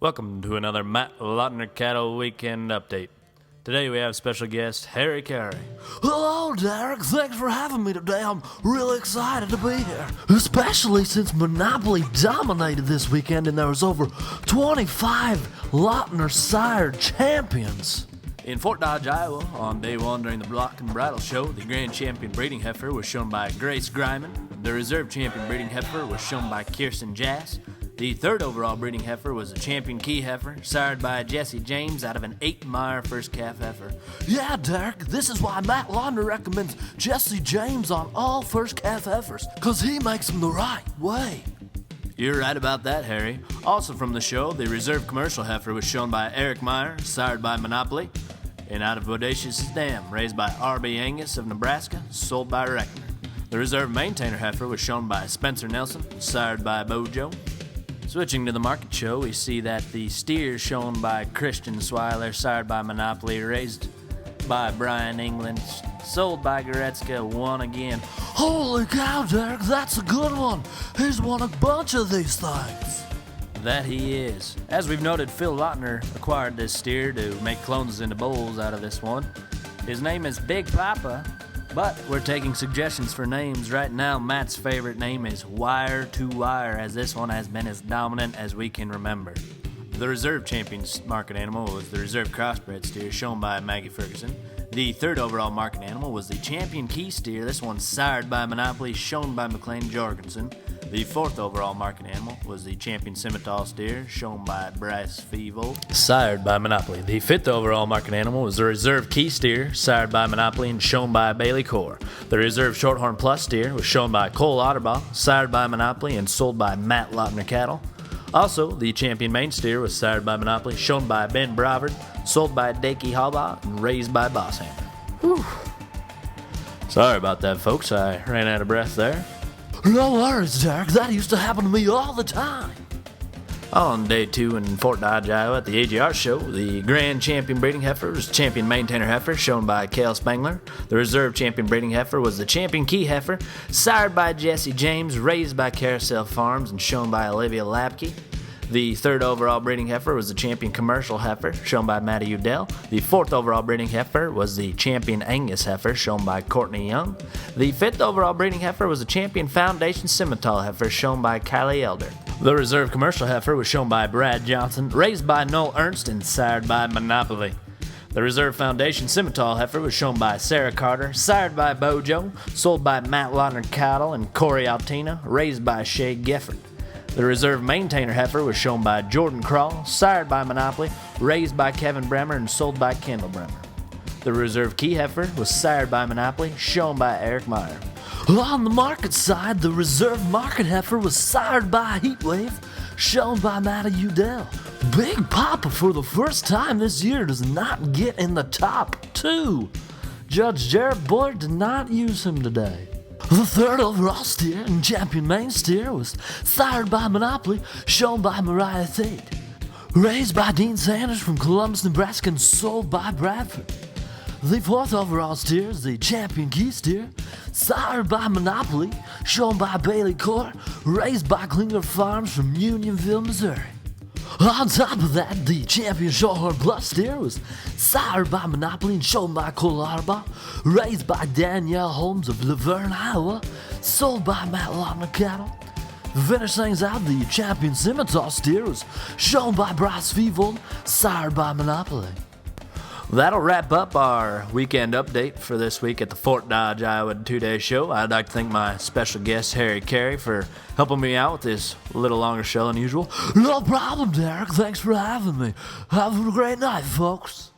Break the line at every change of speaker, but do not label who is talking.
Welcome to another Matt Lautner Cattle Weekend Update. Today we have special guest Harry Caray.
Hello, Derek. Thanks for having me today. I'm really excited to be here, especially since Monopoly dominated this weekend and there was over 25 Lautner sire champions.
In Fort Dodge, Iowa, on day one during the Block and Bridle Show, the Grand Champion Breeding Heifer was shown by Grace Gryman. The Reserve Champion Breeding Heifer was shown by Kirsten Jass. The third overall breeding heifer was a Champion Key heifer, sired by Jesse James out of an 8-mile first calf heifer.
Yeah, Derek, this is why Matt Lautner recommends Jesse James on all first calf heifers, because he makes them the right way.
You're right about that, Harry. Also from the show, the Reserve Commercial heifer was shown by Eric Meyer, sired by Monopoly, and out of Bodacious Dam, raised by R.B. Angus of Nebraska, sold by Reckner. The Reserve Maintainer heifer was shown by Spencer Nelson, sired by Bojo. Switching to the market show, we see that the steer shown by Christian Swiler, sired by Monopoly, raised by Brian England, sold by Goretzka, won again.
Holy cow, Derek, that's a good one. He's won a bunch of these things.
That he is. As we've noted, Phil Lautner acquired this steer to make clones into bulls out of this one. His name is Big Papa, but we're taking suggestions for names. Right now, Matt's favorite name is Wire to Wire, as this one has been as dominant as we can remember. The Reserve Champion's market animal was the Reserve Crossbred steer, shown by Maggie Ferguson. The third overall market animal was the Champion Key steer, this one sired by Monopoly, shown by McLean Jorgensen. The fourth overall market animal was the Champion Scimitar steer, shown by Bryce Feevold, sired by Monopoly. The fifth overall market animal was the Reserve Key steer, sired by Monopoly and shown by Bailey Core. The Reserve Shorthorn Plus steer was shown by Cole Otterbaugh, sired by Monopoly and sold by Matt Lautner Cattle. Also, the Champion Main steer was sired by Monopoly, shown by Ben Bravard, sold by Dakey Hallbaugh, and raised by Boss Hammer. Whew. Sorry about that, folks. I ran out of breath there.
No worries, Derek. That used to happen to me all the time.
On day two in Fort Dodge, Iowa, at the AGR show, the Grand Champion Breeding Heifer was Champion Maintainer Heifer, shown by Cale Spangler. The Reserve Champion Breeding Heifer was the Champion Key Heifer, sired by Jesse James, raised by Carousel Farms, and shown by Olivia Lapke. The third overall breeding heifer was the Champion Commercial Heifer, shown by Matty Udell. The fourth overall breeding heifer was the Champion Angus Heifer, shown by Courtney Young. The fifth overall breeding heifer was the Champion Foundation Scimitar Heifer, shown by Kylie Elder. The Reserve Commercial Heifer was shown by Brad Johnson, raised by Noel Ernst, and sired by Monopoly. The Reserve Foundation Scimitar Heifer was shown by Sarah Carter, sired by Bojo, sold by Matt Lautner Cattle and Corey Altina, raised by Shay Gifford. The Reserve Maintainer Heifer was shown by Jordan Crawl, sired by Monopoly, raised by Kevin Bremer, and sold by Kendall Bremer. The Reserve Key Heifer was sired by Monopoly, shown by Eric Meyer.
On the market side, the Reserve Market Heifer was sired by Heatwave, shown by Matty Udell. Big Papa, for the first time this year, does not get in the top 2. Judge Jared Boyd did not use him today. The third overall steer and Champion Main steer was sired by Monopoly, shown by Mariah Thade. Raised by Dean Sanders from Columbus, Nebraska, and sold by Bradford. The fourth overall steer is the Champion Key steer, sired by Monopoly, shown by Bailey Core, raised by Klinger Farms from Unionville, Missouri. On top of that, the Champion Shorthorn Plus steer was sired by Monopoly and shown by Cole Otterbaugh, raised by Danielle Holmes of Laverne, Iowa, sold by Matt Lautner Cattle. To finish things out, the Champion Scimitar steer was shown by Bryce Feevold, sired by Monopoly.
That'll wrap up our weekend update for this week at the Fort Dodge, Iowa 2-day show. I'd like to thank my special guest, Harry Caray, for helping me out with this a little longer show than usual.
No problem, Derek. Thanks for having me. Have a great night, folks.